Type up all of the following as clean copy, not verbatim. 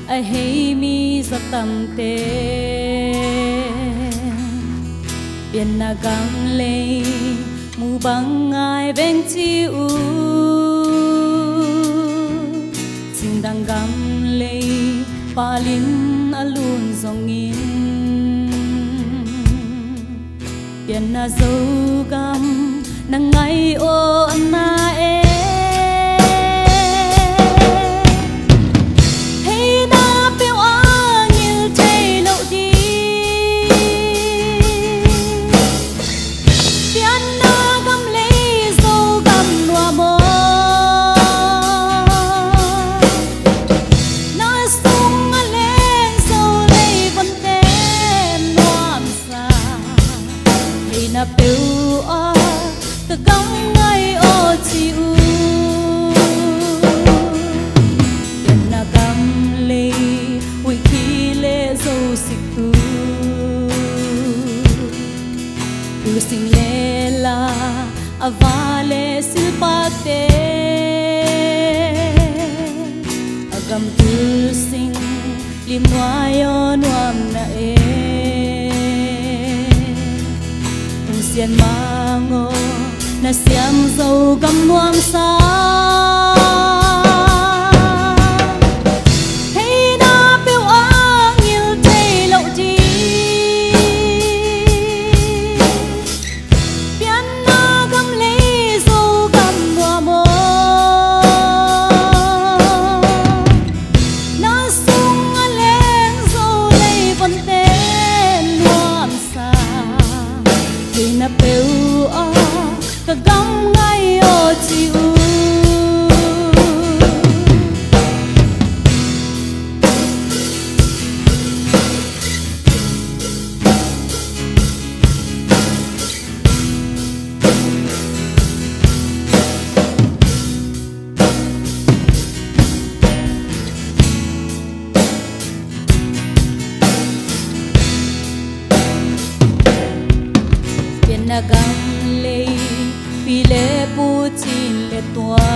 ai hay mi giấc tâm tê biển na gam lê mu băng ai bên chiu xin đang gam lê palin alun zongin biển na dâu gam nang ngày ô na e na piu a ta gam ngay ô chiu biển na gam lê ui khi lê dâu xịt tu sinh lê la ava lê sil pa te agam tu sinh lim noayo nuam na e sian mango na siam dâu gam nuam sa hey na piu a ngil tây lộ chi pian na gam lấy dâu gam nuam mo na sung a lên dâu lấy vấn tên nuam sa na piu a ta gam ngay ô chiu na gam lê pi lê pu chin lê tuai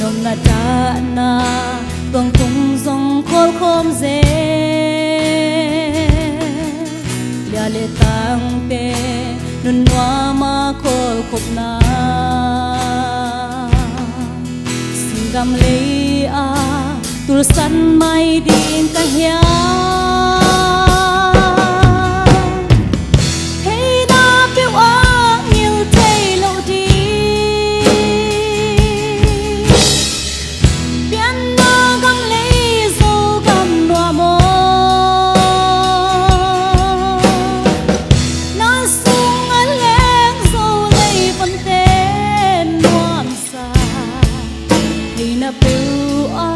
nom na cha na tuang tung zong khol khom ze lia lê tang te nun noa ma khol khop na sing gam lê a tul san mai din ka hia na piu a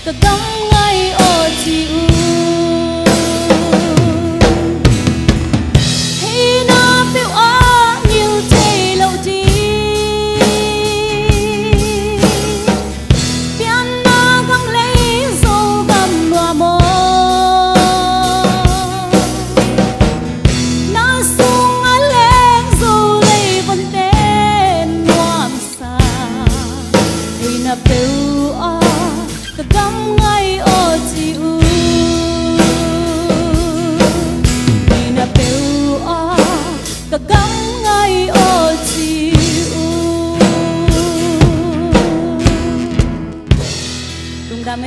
ta gam ngay ô chiu hey na piu a ngil tây lộ chi pian na gam lấy dâu gam noa mo na sung a lên dâu lấy vấn tên noam sa hey na piu a ta gam ngay ô chiu hey na piu a ta gam ngay ô chiu tung đam